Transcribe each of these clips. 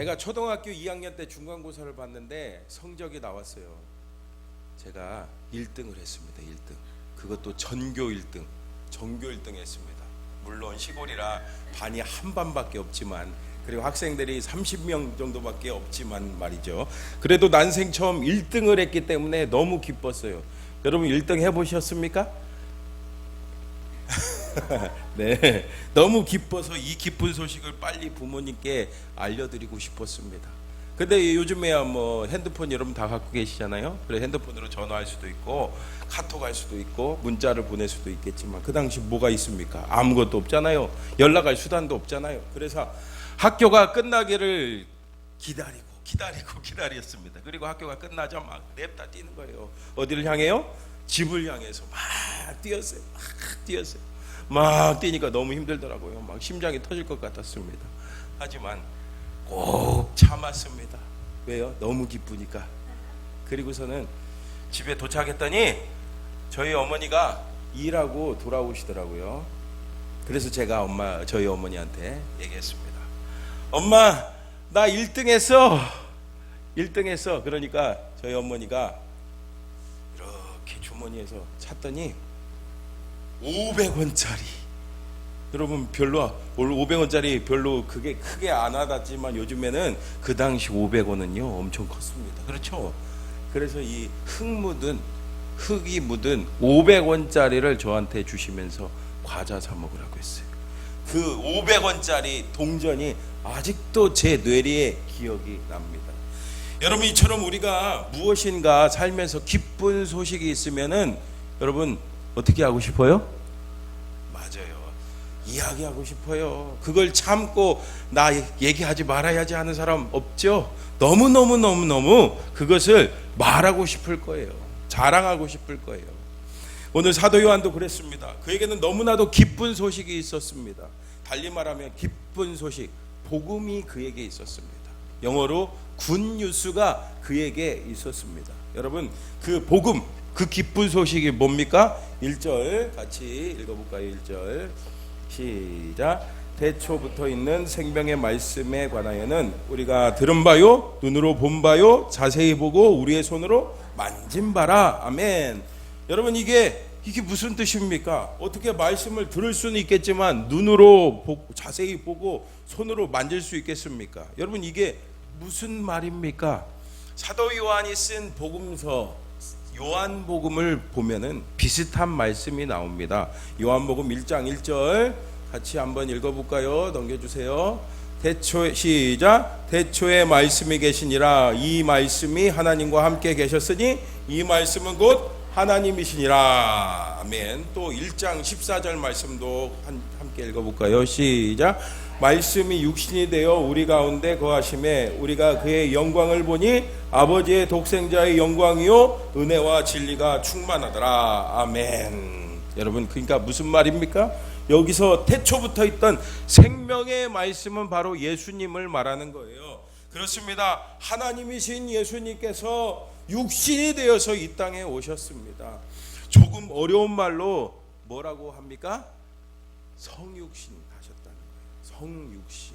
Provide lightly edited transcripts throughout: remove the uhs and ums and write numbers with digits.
제가 초등학교 2학년 때 중간고사를 봤는데 성적이 나왔어요. 제가 1등을 했습니다. 1등. 그것도 전교 1등, 전교 1등 했습니다. 물론 시골이라 반이 한 반밖에 없지만, 그리고 학생들이 30명 정도밖에 없지만 말이죠. 그래도 난생 처음 1등을 했기 때문에 너무 기뻤어요. 여러분 1등 해보셨습니까? 네, 너무 기뻐서 이 기쁜 소식을 빨리 부모님께 알려드리고 싶었습니다. 근데 요즘에야 뭐 핸드폰 여러분 다 갖고 계시잖아요. 그래 핸드폰으로 전화할 수도 있고 카톡 할 수도 있고 문자를 보낼 수도 있겠지만, 그 당시 뭐가 있습니까? 아무것도 없잖아요. 연락할 수단도 없잖아요. 그래서 학교가 끝나기를 기다렸습니다. 그리고 학교가 끝나자 막 냅다 뛰는 거예요. 어디를 향해요? 집을 향해서 막 뛰었어요. 막 뛰니까 너무 힘들더라고요. 막 심장이 터질 것 같았습니다. 하지만 꼭 참았습니다. 왜요? 너무 기쁘니까. 그리고서는 집에 도착했더니 저희 어머니가 일하고 돌아오시더라고요. 그래서 제가 저희 어머니한테 얘기했습니다. 엄마, 나 1등 했어. 그러니까 저희 어머니가 이렇게 주머니에서 찾더니 500원짜리. 여러분 별로 500원짜리 별로 그게 크게 안 와닿지만 요즘에는 그 당시 500원은요 엄청 컸습니다. 그렇죠? 그래서 이 흙이 묻은 500원짜리를 저한테 주시면서 과자 사 먹으라고 했어요. 그 500원짜리 동전이 아직도 제 뇌리에 기억이 납니다. 여러분, 이처럼 우리가 무엇인가 살면서 기쁜 소식이 있으면은 여러분 어떻게 하고 싶어요? 맞아요. 이야기하고 싶어요. 그걸 참고 나 얘기하지 말아야지 하는 사람 없죠? 너무 그것을 말하고 싶을 거예요. 자랑하고 싶을 거예요. 오늘 사도 요한도 그랬습니다. 그에게는 너무나도 기쁜 소식이 있었습니다. 달리 말하면 기쁜 소식, 복음이 그에게 있었습니다. 영어로 굿뉴스가 그에게 있었습니다. 여러분, 그 복음, 그 기쁜 소식이 뭡니까? 1절 같이 읽어볼까요? 1절 시작. 태초부터 있는 생명의 말씀에 관하여는 우리가 들은 바요, 눈으로 본 바요, 자세히 보고 우리의 손으로 만진 바라. 아멘. 여러분, 이게 무슨 뜻입니까? 어떻게 말씀을 들을 수는 있겠지만 눈으로 보고 자세히 보고 손으로 만질 수 있겠습니까? 여러분, 이게 무슨 말입니까? 사도 요한이 쓴 복음서 요한복음을 보면은 비슷한 말씀이 나옵니다. 요한복음 1장 1절 같이 한번 읽어볼까요? 넘겨주세요. 시작. 태초에 말씀이 계시니라. 이 말씀이 하나님과 함께 계셨으니 이 말씀은 곧 하나님이시니라. 아멘. 또 1장 14절 말씀도 함께 읽어볼까요? 시작. 말씀이 육신이 되어 우리 가운데 거하심에 우리가 그의 영광을 보니 아버지의 독생자의 영광이요 은혜와 진리가 충만하더라. 아멘. 여러분, 그러니까 무슨 말입니까? 여기서 태초부터 있던 생명의 말씀은 바로 예수님을 말하는 거예요. 그렇습니다. 하나님이신 예수님께서 육신이 되어서 이 땅에 오셨습니다. 조금 어려운 말로 뭐라고 합니까? 성육신 하셨다는 거예요. 성육신.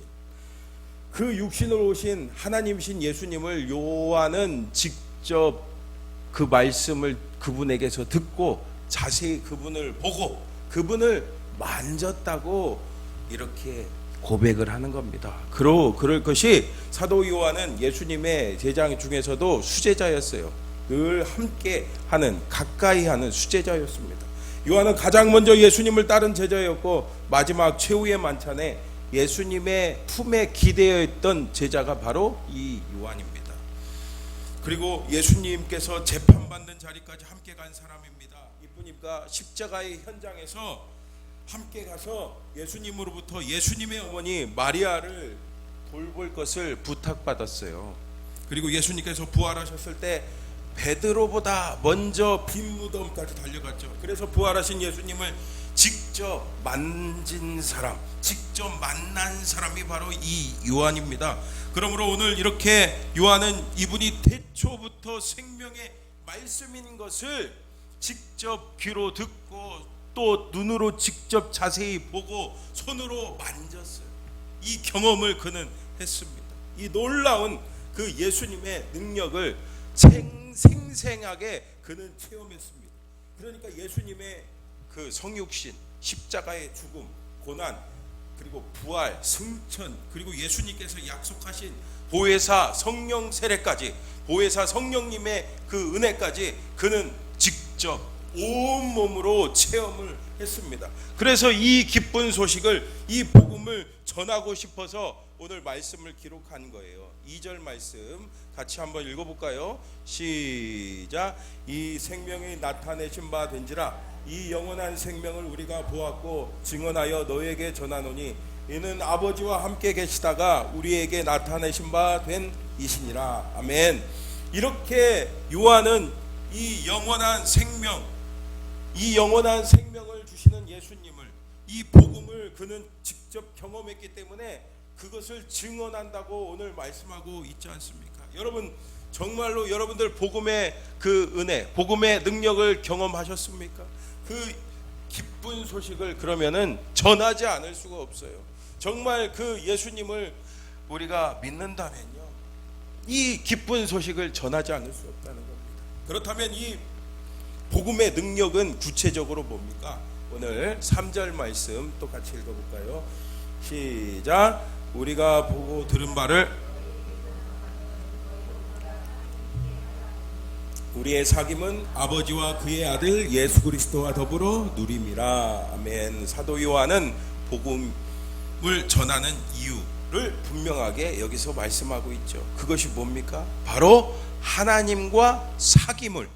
그 육신으로 오신 하나님이신 예수님을 요한은 직접 그 말씀을 그분에게서 듣고 자세히 그분을 보고 그분을 만졌다고 이렇게 고백을 하는 겁니다. 그럴 것이 사도 요한은 예수님의 제자 중에서도 수제자였어요. 늘 함께 하는, 가까이 하는 수제자였습니다. 요한은 가장 먼저 예수님을 따른 제자였고 마지막 최후의 만찬에 예수님의 품에 기대어 있던 제자가 바로 이 요한입니다. 그리고 예수님께서 재판받는 자리까지 함께 간 사람입니다. 이뿐입니까? 십자가의 현장에서 함께 가서 예수님으로부터 예수님의 어머니 마리아를 돌볼 것을 부탁받았어요. 그리고 예수님께서 부활하셨을 때 베드로보다 먼저 빈 무덤까지 달려갔죠. 그래서 부활하신 예수님을 직접 만진 사람, 직접 만난 사람이 바로 이 요한입니다. 그러므로 오늘 이렇게 요한은 이분이 태초부터 생명의 말씀인 것을 직접 귀로 듣고 또 눈으로 직접 자세히 보고 손으로 만졌어요. 이 경험을 그는 했습니다. 이 놀라운 그 예수님의 능력을 생생하게 그는 체험했습니다. 그러니까 예수님의 그 성육신, 십자가의 죽음, 고난, 그리고 부활, 승천, 그리고 예수님께서 약속하신 보혜사 성령 세례까지, 보혜사 성령님의 그 은혜까지 그는 직접 온몸으로 체험을 했습니다. 그래서 이 기쁜 소식을, 이 복음을 전하고 싶어서 오늘 말씀을 기록한 거예요. 2절 말씀 같이 한번 읽어볼까요? 시작. 이 생명이 나타내신 바 된지라 이 영원한 생명을 우리가 보았고 증언하여 너에게 전하노니 이는 아버지와 함께 계시다가 우리에게 나타내신 바 된 이시니라. 아멘. 이렇게 요한은 이 영원한 생명, 이 영원한 생명을 주시는 예수님을, 이 복음을 그는 직접 경험했기 때문에 그것을 증언한다고 오늘 말씀하고 있지 않습니까? 여러분, 정말로 여러분들 복음의 그 은혜, 복음의 능력을 경험하셨습니까? 그 기쁜 소식을 그러면은 전하지 않을 수가 없어요. 정말 그 예수님을 우리가 믿는다면요, 이 기쁜 소식을 전하지 않을 수 없다는 겁니다. 그렇다면 이 복음의 능력은 구체적으로 뭡니까? 오늘 3절 말씀 또 같이 읽어볼까요? 시작. 우리가 보고 들은 바를 우리의 사귐은 아버지와 그의 아들 예수 그리스도와 더불어 누림이라. 아멘. 사도 요한은 복음을 전하는 이유를 분명하게 여기서 말씀하고 있죠. 그것이 뭡니까? 바로 하나님과 사귐을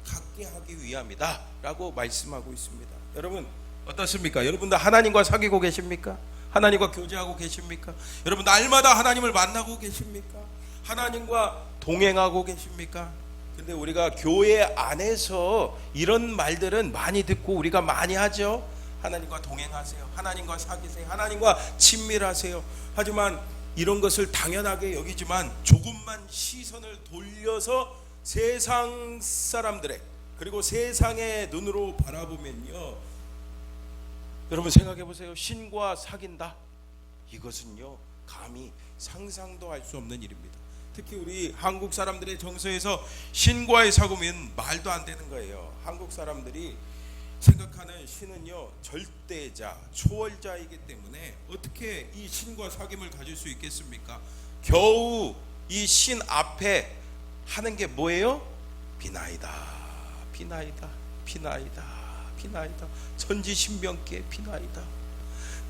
갖게 하기 위함이다 라고 말씀하고 있습니다. 여러분 어떻습니까? 여러분들 하나님과 사귀고 계십니까? 하나님과 교제하고 계십니까? 여러분 날마다 하나님을 만나고 계십니까? 하나님과 동행하고 계십니까? 근데 우리가 교회 안에서 이런 말들은 많이 듣고 우리가 많이 하죠. 하나님과 동행하세요, 하나님과 사귀세요, 하나님과 친밀하세요. 하지만 이런 것을 당연하게 여기지만 조금만 시선을 돌려서 세상 사람들의, 그리고 세상의 눈으로 바라보면요, 여러분 생각해 보세요. 신과 사귄다, 이것은요 감히 상상도 할 수 없는 일입니다. 특히 우리 한국 사람들의 정서에서 신과의 사귐은 말도 안 되는 거예요. 한국 사람들이 생각하는 신은요 절대자, 초월자이기 때문에 어떻게 이 신과 사귐을 가질 수 있겠습니까? 겨우 이 신 앞에 하는 게 뭐예요? 비나이다, 비나이다, 비나이다, 비나이다, 천지신명께 비나이다.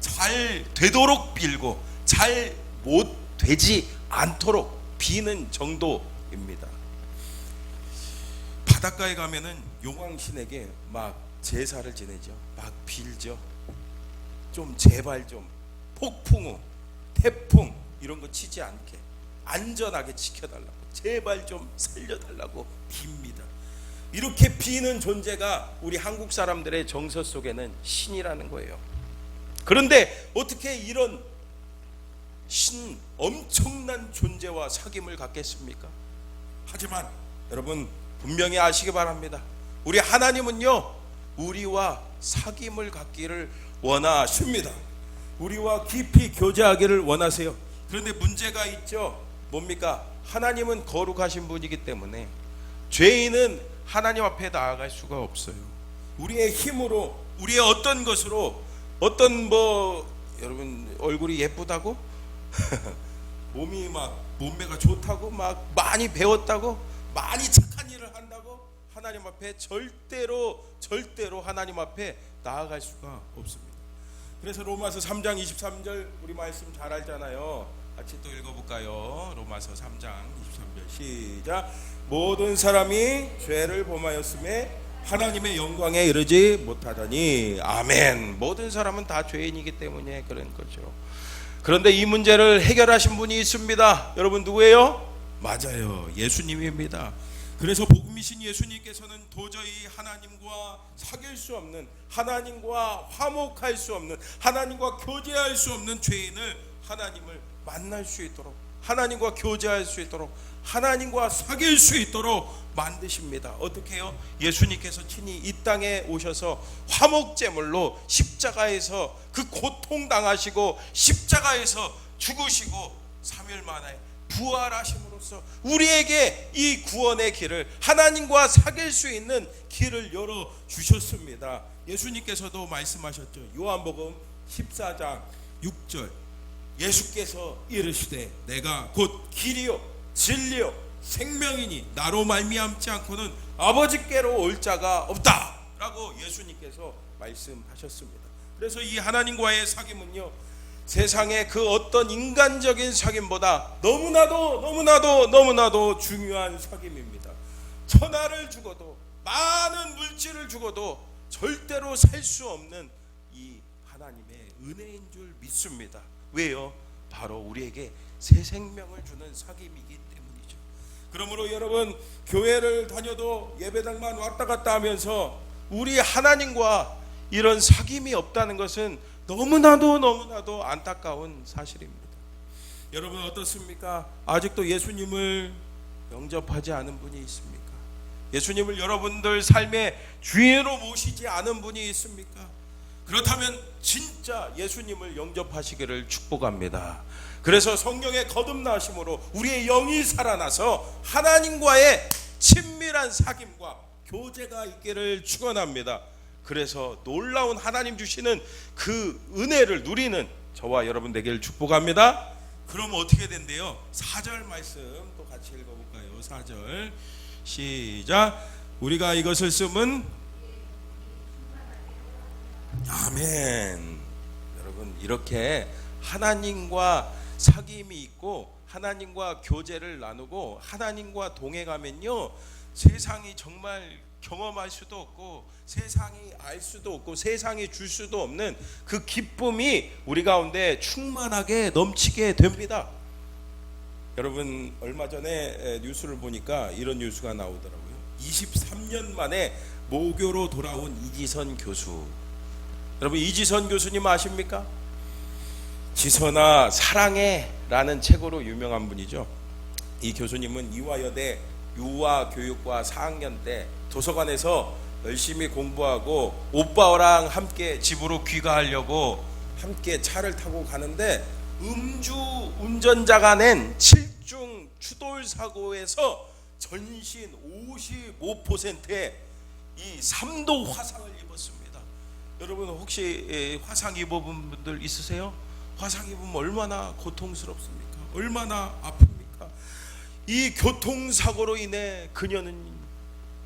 잘 되도록 빌고 잘 못 되지 않도록 비는 정도입니다. 바닷가에 가면은 용왕신에게 막 제사를 지내죠. 막 빌죠. 좀 제발 좀 폭풍우, 태풍 이런 거 치지 않게 안전하게 지켜달라고, 제발 좀 살려달라고 빕니다. 이렇게 비는 존재가 우리 한국 사람들의 정서 속에는 신이라는 거예요. 그런데 어떻게 이런 신, 엄청난 존재와 사귐을 갖겠습니까? 하지만 여러분 분명히 아시기 바랍니다. 우리 하나님은요 우리와 사귐을 갖기를 원하십니다. 우리와 깊이 교제하기를 원하세요. 그런데 문제가 있죠. 뭡니까? 하나님은 거룩하신 분이기 때문에 죄인은 하나님 앞에 나아갈 수가 없어요. 우리의 힘으로, 우리의 어떤 것으로, 어떤 여러분 얼굴이 예쁘다고 몸이 막 몸매가 좋다고 막 많이 배웠다고 많이 착한 일을 한다고 하나님 앞에 절대로 하나님 앞에 나아갈 수가 없습니다. 그래서 로마서 3장 23절 우리 말씀 잘 알잖아요. 같이 또 읽어볼까요? 로마서 3장 23절 시작. 모든 사람이 죄를 범하였음에 하나님의 영광에 이르지 못하더니. 아멘. 모든 사람은 다 죄인이기 때문에 그런 거죠. 그런데 이 문제를 해결하신 분이 있습니다. 여러분 누구예요? 맞아요, 예수님입니다. 그래서 복음이신 예수님께서는 도저히 하나님과 사귈 수 없는, 하나님과 화목할 수 없는, 하나님과 교제할 수 없는 죄인을 하나님을 만날 수 있도록, 하나님과 교제할 수 있도록, 하나님과 사귈 수 있도록 만드십니다. 어떻게 해요? 예수님께서 친히 이 땅에 오셔서 화목제물로 십자가에서 그 고통당하시고 십자가에서 죽으시고 3일 만에 부활하심으로써 우리에게 이 구원의 길을, 하나님과 사귈 수 있는 길을 열어주셨습니다. 예수님께서도 말씀하셨죠. 요한복음 14장 6절, 예수께서 이르시되 내가 곧 길이요 진리요 생명이니 나로 말미암지 않고는 아버지께로 올 자가 없다 라고 예수님께서 말씀하셨습니다. 그래서 이 하나님과의 사귐은요, 세상의 그 어떤 인간적인 사귐보다 너무나도 중요한 사귐입니다. 천하를 주고도 많은 물질을 주고도 절대로 살 수 없는 이 하나님의 은혜인 줄 믿습니다. 왜요? 바로 우리에게 새 생명을 주는 사귐이기 때문이죠. 그러므로 여러분, 교회를 다녀도 예배당만 왔다 갔다 하면서 우리 하나님과 이런 사귐이 없다는 것은 너무나도 안타까운 사실입니다. 여러분 어떻습니까? 아직도 예수님을 영접하지 않은 분이 있습니까? 예수님을 여러분들 삶의 주인으로 모시지 않은 분이 있습니까? 그렇다면 진짜 예수님을 영접하시기를 축복합니다. 그래서 성령의 거듭나심으로 우리의 영이 살아나서 하나님과의 친밀한 사귐과 교제가 있기를 축원합니다. 그래서 놀라운 하나님 주시는 그 은혜를 누리는 저와 여러분 되기를 축복합니다. 그럼 어떻게 된대요? 4절 말씀 또 같이 읽어볼까요? 4절 시작. 우리가 이것을 쓰면 아멘. 여러분, 이렇게 하나님과 사귐이 있고 하나님과 교제를 나누고 하나님과 동행하면요, 세상이 정말 경험할 수도 없고 세상이 알 수도 없고 세상이 줄 수도 없는 그 기쁨이 우리 가운데 충만하게 넘치게 됩니다. 여러분, 얼마 전에 뉴스를 보니까 이런 뉴스가 나오더라고요. 23년 만에 모교로 돌아온 이지선 교수. 여러분, 이지선 교수님 아십니까? 지선아 사랑해 라는 책으로 유명한 분이죠. 이 교수님은 이화여대 유아교육과 4학년 때 도서관에서 열심히 공부하고 오빠랑 함께 집으로 귀가하려고 함께 차를 타고 가는데 음주 운전자가 낸 7중 추돌 사고에서 전신 55%의 이 3도 화상을 입었습니다. 여러분 혹시 화상 입어본 분들 있으세요? 화상 입으면 얼마나 고통스럽습니까? 얼마나 아픕니까? 이 교통사고로 인해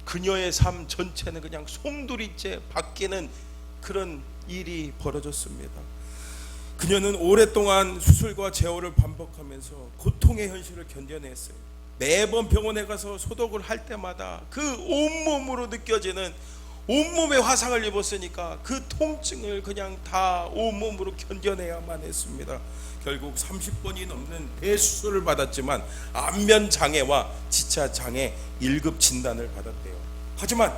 그녀의 삶 전체는 그냥 송두리째 바뀌는 그런 일이 벌어졌습니다. 그녀는 오랫동안 수술과 제어를 반복하면서 고통의 현실을 견뎌냈어요. 매번 병원에 가서 소독을 할 때마다 그 온몸으로 느껴지는, 온몸에 화상을 입었으니까 그 통증을 그냥 다 온몸으로 견뎌내야만 했습니다. 결국 30번이 넘는 대수술을 받았지만 안면장애와 지체장애 1급 진단을 받았대요. 하지만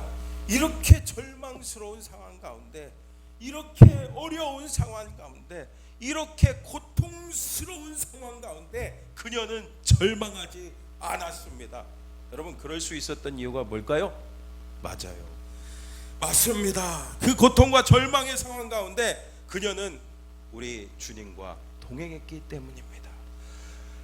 이렇게 절망스러운 상황 가운데, 이렇게 어려운 상황 가운데, 이렇게 고통스러운 상황 가운데 그녀는 절망하지 않았습니다. 여러분, 그럴 수 있었던 이유가 뭘까요? 맞아요. 맞습니다. 그 고통과 절망의 상황 가운데 그녀는 우리 주님과 동행했기 때문입니다.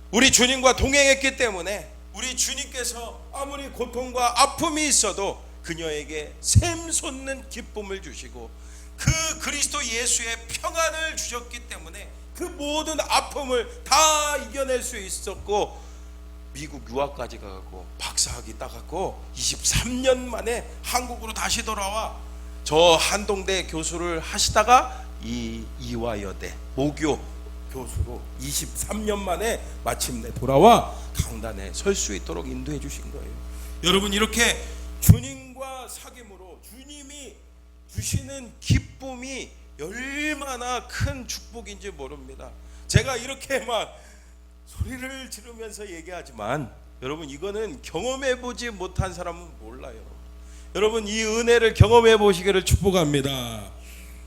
우리 주님과 동행했기 때문에 우리 주님께서 아무리 고통과 아픔이 있어도 그녀에게 샘솟는 기쁨을 주시고 그 그리스도 예수의 평안을 주셨기 때문에 그 모든 아픔을 다 이겨낼 수 있었고, 미국 유학까지 가고 박사학위 따갖고 23년 만에 한국으로 다시 돌아와 저 한동대 교수를 하시다가 이 이화여대 모교 교수로 23년 만에 마침내 돌아와 강단에 설 수 있도록 인도해 주신 거예요. 여러분, 이렇게 주님과 사귐으로 주님이 주시는 기쁨이 얼마나 큰 축복인지 모릅니다. 제가 이렇게 막 소리를 지르면서 얘기하지만 여러분, 이거는 경험해 보지 못한 사람은 몰라요. 여러분, 이 은혜를 경험해 보시기를 축복합니다.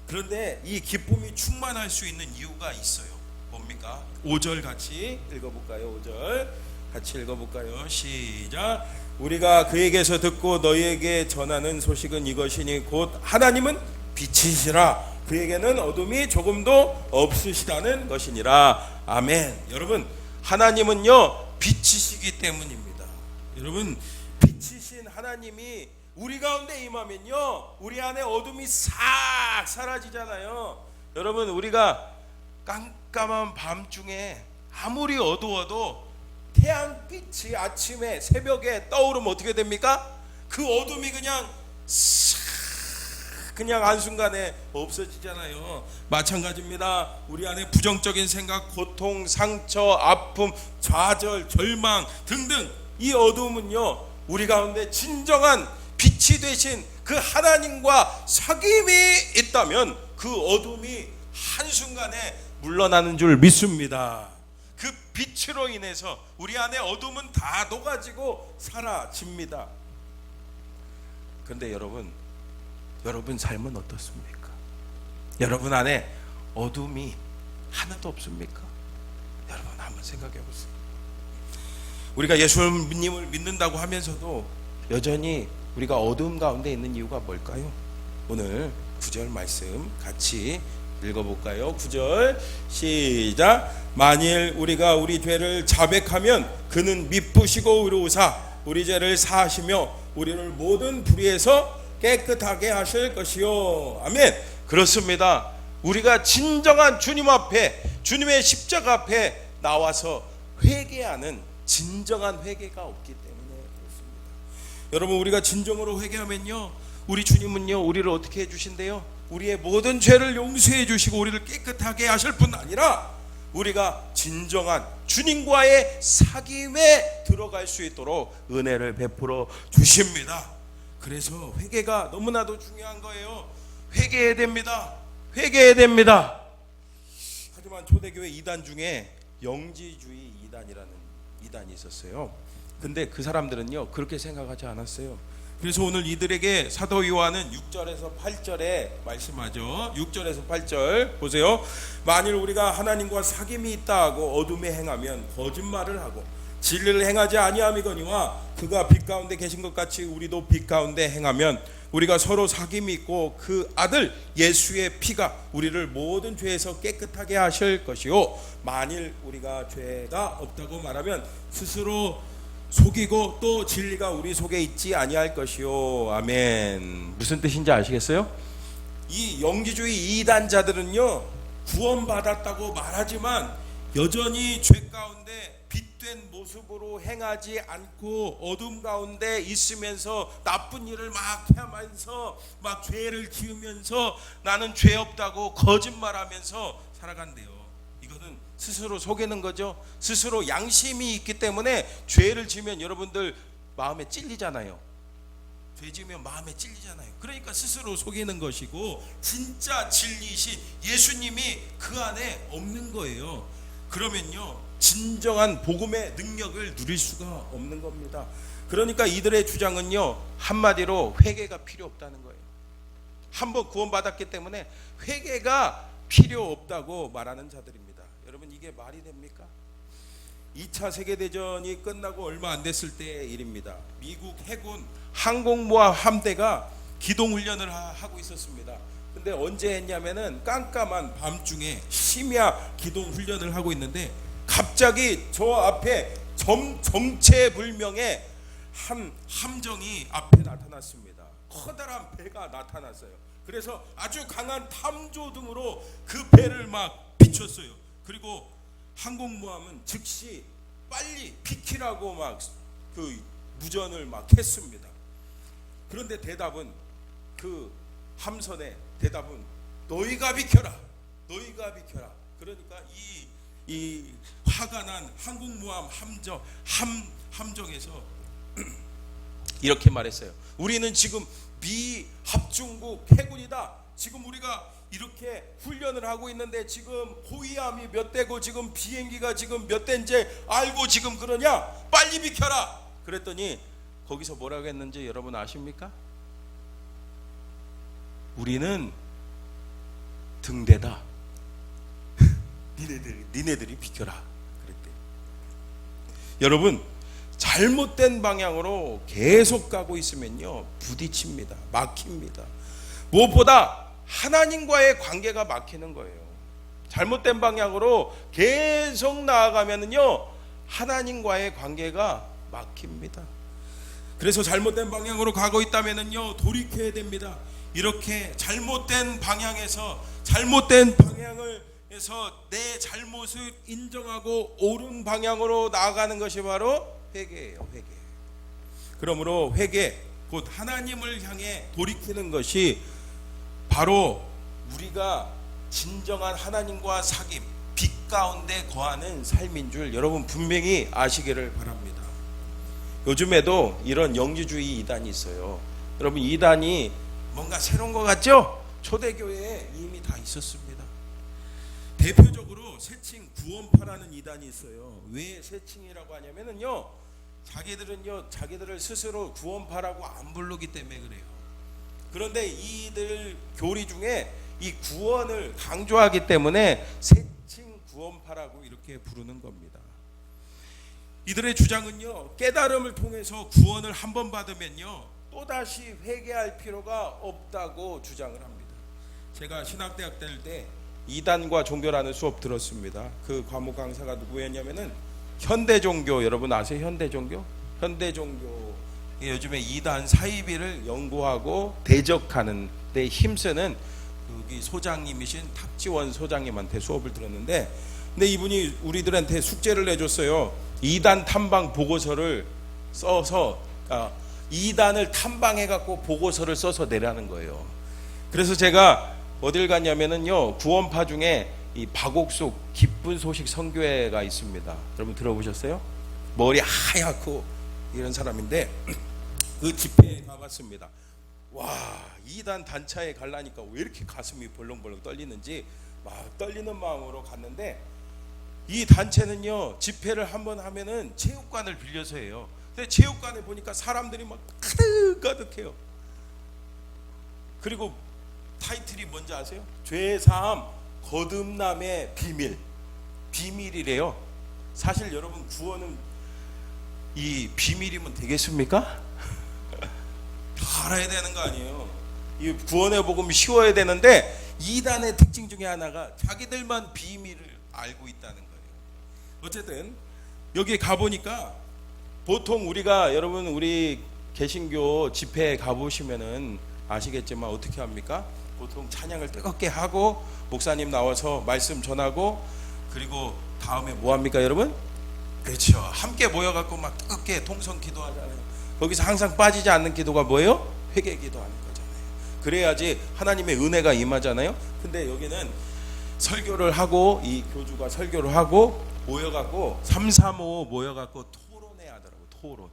그런데 이 기쁨이 충만할 수 있는 이유가 있어요. 뭡니까? 5절 같이 읽어볼까요? 5절 같이 읽어볼까요? 시작. 우리가 그에게서 듣고 너희에게 전하는 소식은 이것이니 곧 하나님은 빛이시라 그에게는 어둠이 조금도 없으시다는 것이니라. 아멘. 여러분, 하나님은요 빛이시기 때문입니다. 여러분, 빛이신 하나님이 우리 가운데 임하면요 우리 안에 어둠이 싹 사라지잖아요. 여러분, 우리가 깜깜한 밤중에 아무리 어두워도 태양빛이 아침에 새벽에 떠오르면 어떻게 됩니까? 그 어둠이 그냥 한순간에 없어지잖아요. 마찬가지입니다. 우리 안에 부정적인 생각, 고통, 상처, 아픔, 좌절, 절망 등등 이 어둠은요 우리 가운데 진정한 빛이 되신 그 하나님과 사귐이 있다면 그 어둠이 한순간에 물러나는 줄 믿습니다. 그 빛으로 인해서 우리 안에 어둠은 다 녹아지고 사라집니다. 그런데 여러분 삶은 어떻습니까? 여러분 안에 어둠이 하나도 없습니까? 여러분 한번 생각해 보세요. 우리가 예수님을 믿는다고 하면서도 여전히 우리가 어둠 가운데 있는 이유가 뭘까요? 오늘 9절 말씀 같이 읽어볼까요? 9절 시작. 만일 우리가 우리 죄를 자백하면 그는 미쁘시고 의로우사 우리 죄를 사하시며 우리를 모든 불의에서 깨끗하게 하실 것이요. 아멘. 그렇습니다. 우리가 진정한 주님 앞에, 주님의 십자가 앞에 나와서 회개하는 진정한 회개가 없기 때문에 그렇습니다. 여러분, 우리가 진정으로 회개하면요 우리 주님은요 우리를 어떻게 해주신대요? 우리의 모든 죄를 용서해 주시고 우리를 깨끗하게 하실 뿐 아니라 우리가 진정한 주님과의 사귐에 들어갈 수 있도록 은혜를 베풀어 주십니다. 그래서 회개가 너무나도 중요한 거예요. 회개해야 됩니다. 회개해야 됩니다. 하지만 초대교회 이단 중에 영지주의 이단이라는 이단이 있었어요. 근데 그 사람들은요 그렇게 생각하지 않았어요. 그래서 오늘 이들에게 사도 요한은 6절에서 8절에 말씀하죠. 6절에서 8절 보세요. 만일 우리가 하나님과 사귐이 있다 하고 어둠에 행하면 거짓말을 하고 진리를 행하지 아니함이거니와 그가 빛 가운데 계신 것 같이 우리도 빛 가운데 행하면 우리가 서로 사귐이 있고 그 아들 예수의 피가 우리를 모든 죄에서 깨끗하게 하실 것이요. 만일 우리가 죄가 없다고 말하면 스스로 속이고 또 진리가 우리 속에 있지 아니할 것이요. 아멘. 무슨 뜻인지 아시겠어요? 이 영지주의 이단자들은요 구원받았다고 말하지만 여전히 죄 가운데 빛된 모습으로 행하지 않고 어둠 가운데 있으면서 나쁜 일을 막 하면서 막 죄를 지으면서 나는 죄 없다고 거짓말하면서 살아간대요. 이거는 스스로 속이는 거죠. 스스로 양심이 있기 때문에 죄를 지으면 여러분들 마음에 찔리잖아요. 죄 지으면 마음에 찔리잖아요. 그러니까 스스로 속이는 것이고 진짜 진리이신 예수님이 그 안에 없는 거예요. 그러면요 진정한 복음의 능력을 누릴 수가 없는 겁니다. 그러니까 이들의 주장은요 한마디로 회개가 필요 없다는 거예요. 한번 구원받았기 때문에 회개가 필요 없다고 말하는 자들입니다. 여러분 이게 말이 됩니까? 2차 세계대전이 끝나고 얼마 안 됐을 때의 일입니다. 미국 해군 항공모함 함대가 기동훈련을 하고 있었습니다. 근데 언제 했냐면은 깜깜한 밤중에 심야 기동훈련을 하고 있는데 갑자기 저 앞에 정체불명의 한 함정이 앞에 나타났습니다. 커다란 배가 나타났어요. 그래서 아주 강한 탐조등으로 그 배를 막 비췄어요. 그리고 항공모함은 즉시 빨리 비키라고 막 그 무전을 막 했습니다. 그런데 대답은 그 함선의 대답은 너희가 비켜라, 너희가 비켜라. 그러니까 이 화가 난 항공모함 함정에서 이렇게 말했어요. 우리는 지금 미 합중국 해군이다. 지금 우리가 이렇게 훈련을 하고 있는데 지금 호위함이 몇 대고 지금 비행기가 지금 몇 대인지 알고 지금 그러냐? 빨리 비켜라. 그랬더니 거기서 뭐라고 했는지 여러분 아십니까? 우리는 등대다. 니네들이 비켜라. 그랬대. 여러분 잘못된 방향으로 계속 가고 있으면요 부딪힙니다. 막힙니다. 무엇보다 하나님과의 관계가 막히는 거예요. 잘못된 방향으로 계속 나아가면은요, 하나님과의 관계가 막힙니다. 그래서 잘못된 방향으로 가고 있다면은요, 돌이켜야 됩니다. 이렇게 잘못된 방향에서 내 잘못을 인정하고 옳은 방향으로 나아가는 것이 바로 회개예요. 회개. 그러므로 회개, 곧 하나님을 향해 돌이키는 것이 바로 우리가 진정한 하나님과 사귐, 빛 가운데 거하는 삶인 줄 여러분 분명히 아시기를 바랍니다. 요즘에도 이런 영지주의 이단이 있어요. 여러분, 이단이 뭔가 새로운 것 같죠? 초대교회에 이미 다 있었습니다. 대표적으로 새칭 구원파라는 이단이 있어요. 왜 새칭이라고 하냐면요, 자기들을 스스로 구원파라고 안 부르기 때문에 그래요. 그런데 이들 교리 중에 이 구원을 강조하기 때문에 새칭 구원파라고 이렇게 부르는 겁니다. 이들의 주장은요, 깨달음을 통해서 구원을 한 번 받으면요, 또다시 회개할 필요가 없다고 주장을 합니다. 제가 신학대학 다닐 때 이단과 종교라는 수업 들었습니다. 그 과목 강사가 누구였냐면은 현대종교, 여러분 아세요? 현대종교? 현대종교 요즘에 이단 사이비를 연구하고 대적하는 데 힘쓰는 여기 소장님이신 탁지원 소장님한테 수업을 들었는데, 근데 이분이 우리들한테 숙제를 내줬어요. 이단 탐방 보고서를 써서 이단을 탐방해 갖고 보고서를 써서 내라는 거예요. 그래서 제가 어딜 갔냐면은요, 구원파 중에 이 박옥숙 기쁜 소식 선교회가 있습니다. 여러분 들어보셨어요? 머리 하얗고 이런 사람인데 그 집회에 가봤습니다. 와, 이단 단차에 가려니까 왜 이렇게 가슴이 벌렁벌렁 떨리는지 막 떨리는 마음으로 갔는데, 이 단체는요, 집회를 한번 하면은 체육관을 빌려서 해요. 근데 체육관에 보니까 사람들이 막 가득가득해요. 그리고 타이틀이 뭔지 아세요? 죄사함 거듭남의 비밀이래요. 사실 여러분, 구원은 이 비밀이면 되겠습니까? 다 알아야 되는 거 아니에요. 이 구원의 복음이 쉬워야 되는데, 이단의 특징 중에 하나가 자기들만 비밀을 알고 있다는 거예요. 어쨌든 여기 가보니까 보통 우리가, 여러분 우리 개신교 집회에 가보시면은 아시겠지만 어떻게 합니까? 보통 찬양을 뜨겁게 하고 목사님 나와서 말씀 전하고, 그리고 다음에 뭐 합니까 여러분? 그렇죠, 함께 모여갖고 막 뜨겁게 통성 기도하잖아요. 거기서 항상 빠지지 않는 기도가 뭐예요? 회개 기도하는 거잖아요. 그래야지 하나님의 은혜가 임하잖아요. 근데 여기는 설교를 하고, 이 교주가 설교를 하고 모여갖고 335 모여갖고 토론해야 하더라고.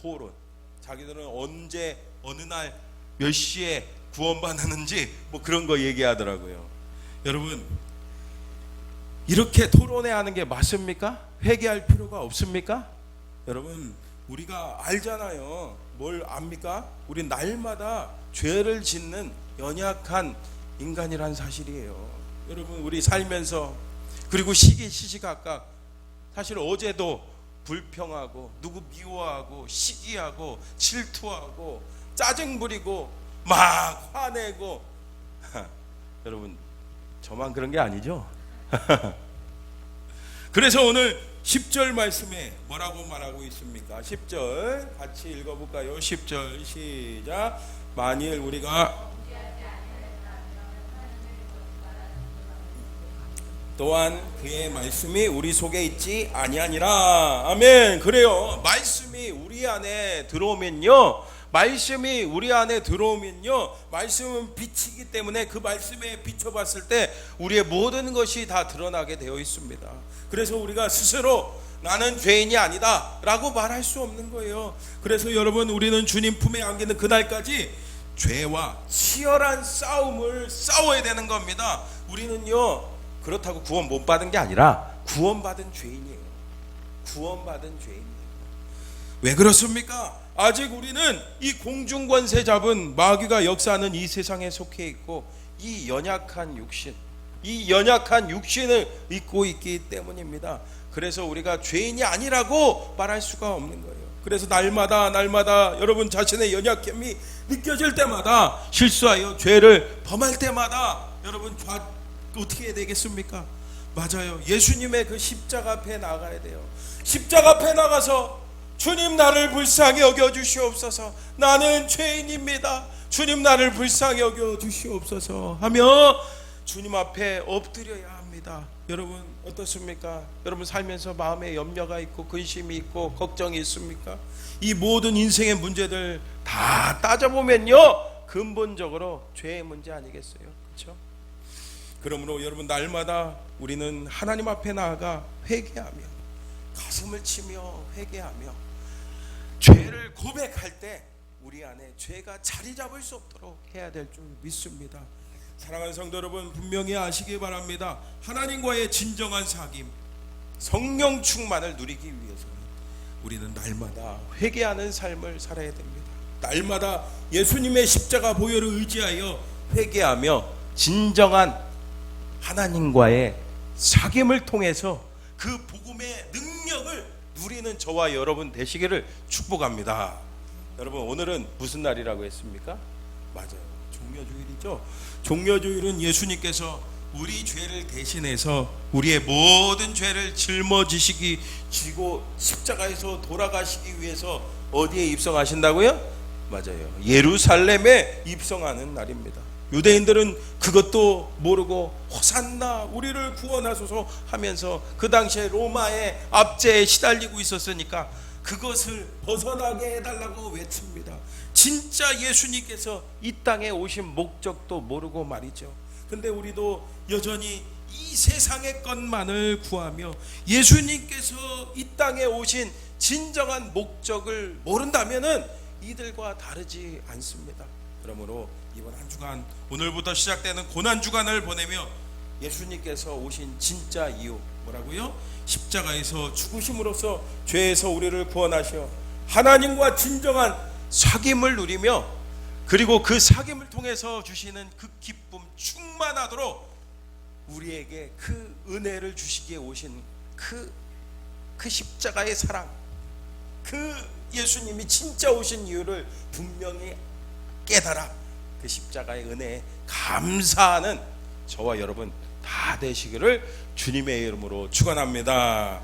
토론. 자기들은 언제 어느 날 몇 시에 구원받았는지 뭐 그런 거 얘기하더라고요. 여러분, 이렇게 토론해야 하는 게 맞습니까? 회개할 필요가 없습니까? 여러분, 우리가 알잖아요. 뭘 압니까? 우리 날마다 죄를 짓는 연약한 인간이란 사실이에요. 여러분, 우리 살면서, 그리고 시시각각, 사실 어제도 불평하고 누구 미워하고 시기하고 질투하고 짜증 부리고 막 화내고 여러분, 저만 그런 게 아니죠? 그래서 오늘 10절 말씀에 뭐라고 말하고 있습니까? 10절 같이 읽어볼까요? 10절 시작. 만일 우리가 또한 그의 말씀이 우리 속에 있지 아니하니라. 아멘. 그래요. 말씀이 우리 안에 들어오면요, 말씀은 빛이기 때문에 그 말씀에 비춰봤을 때 우리의 모든 것이 다 드러나게 되어 있습니다. 그래서 우리가 스스로 나는 죄인이 아니다 라고 말할 수 없는 거예요. 그래서 여러분, 우리는 주님 품에 안기는 그날까지 죄와 치열한 싸움을 싸워야 되는 겁니다. 우리는요, 그렇다고 구원 못 받은 게 아니라 구원받은 죄인이에요. 구원받은 죄인이에요. 왜 그렇습니까? 아직 우리는 이 공중권세 잡은 마귀가 역사하는 이 세상에 속해 있고, 이 연약한 육신을 입고 있기 때문입니다. 그래서 우리가 죄인이 아니라고 말할 수가 없는 거예요. 그래서 날마다 여러분 자신의 연약함이 느껴질 때마다, 실수하여 죄를 범할 때마다 여러분 어떻게 해야 되겠습니까? 맞아요. 예수님의 그 십자가 앞에 나가야 돼요. 십자가 앞에 나가서 주님 나를 불쌍히 여겨 주시옵소서. 나는 죄인입니다. 주님 나를 불쌍히 여겨 주시옵소서 하며 주님 앞에 엎드려야 합니다. 여러분 어떻습니까? 여러분 살면서 마음에 염려가 있고 근심이 있고 걱정이 있습니까? 이 모든 인생의 문제들 다 따져보면요, 근본적으로 죄의 문제 아니겠어요? 그렇죠? 그러므로 여러분 날마다 우리는 하나님 앞에 나아가 회개하며 가슴을 치며 회개하며 죄를 고백할 때 우리 안에 죄가 자리 잡을 수 없도록 해야 될 줄 믿습니다. 사랑하는 성도 여러분, 분명히 아시기 바랍니다. 하나님과의 진정한 사귐, 성령 충만을 누리기 위해서는 우리는 날마다 회개하는 삶을 살아야 됩니다. 날마다 예수님의 십자가 보혈을 의지하여 회개하며 진정한 하나님과의 사귐을 통해서 그 복음의 능력을 누리는 저와 여러분 되시기를 축복합니다. 여러분 오늘은 무슨 날이라고 했습니까? 맞아요, 종려주일이죠. 종려주일은 예수님께서 우리 죄를 대신해서 우리의 모든 죄를 지고 십자가에서 돌아가시기 위해서 어디에 입성하신다고요? 맞아요, 예루살렘에 입성하는 날입니다. 유대인들은 그것도 모르고 호산나 우리를 구원하소서 하면서 그 당시에 로마의 압제에 시달리고 있었으니까 그것을 벗어나게 해달라고 외칩니다. 진짜 예수님께서 이 땅에 오신 목적도 모르고 말이죠. 근데 우리도 여전히 이 세상의 것만을 구하며 예수님께서 이 땅에 오신 진정한 목적을 모른다면은 이들과 다르지 않습니다. 그러므로 이번 한 주간, 오늘부터 시작되는 고난 주간을 보내며 예수님께서 오신 진짜 이유 뭐라고요? 십자가에서 죽으심으로써 죄에서 우리를 구원하셔 하나님과 진정한 사귐을 누리며, 그리고 그 사귐을 통해서 주시는 그 기쁨 충만하도록 우리에게 그 은혜를 주시기에 오신 그 십자가의 사랑, 그 예수님이 진짜 오신 이유를 분명히 깨달아 그 십자가의 은혜에 감사하는 저와 여러분 다 되시기를 주님의 이름으로 축원합니다.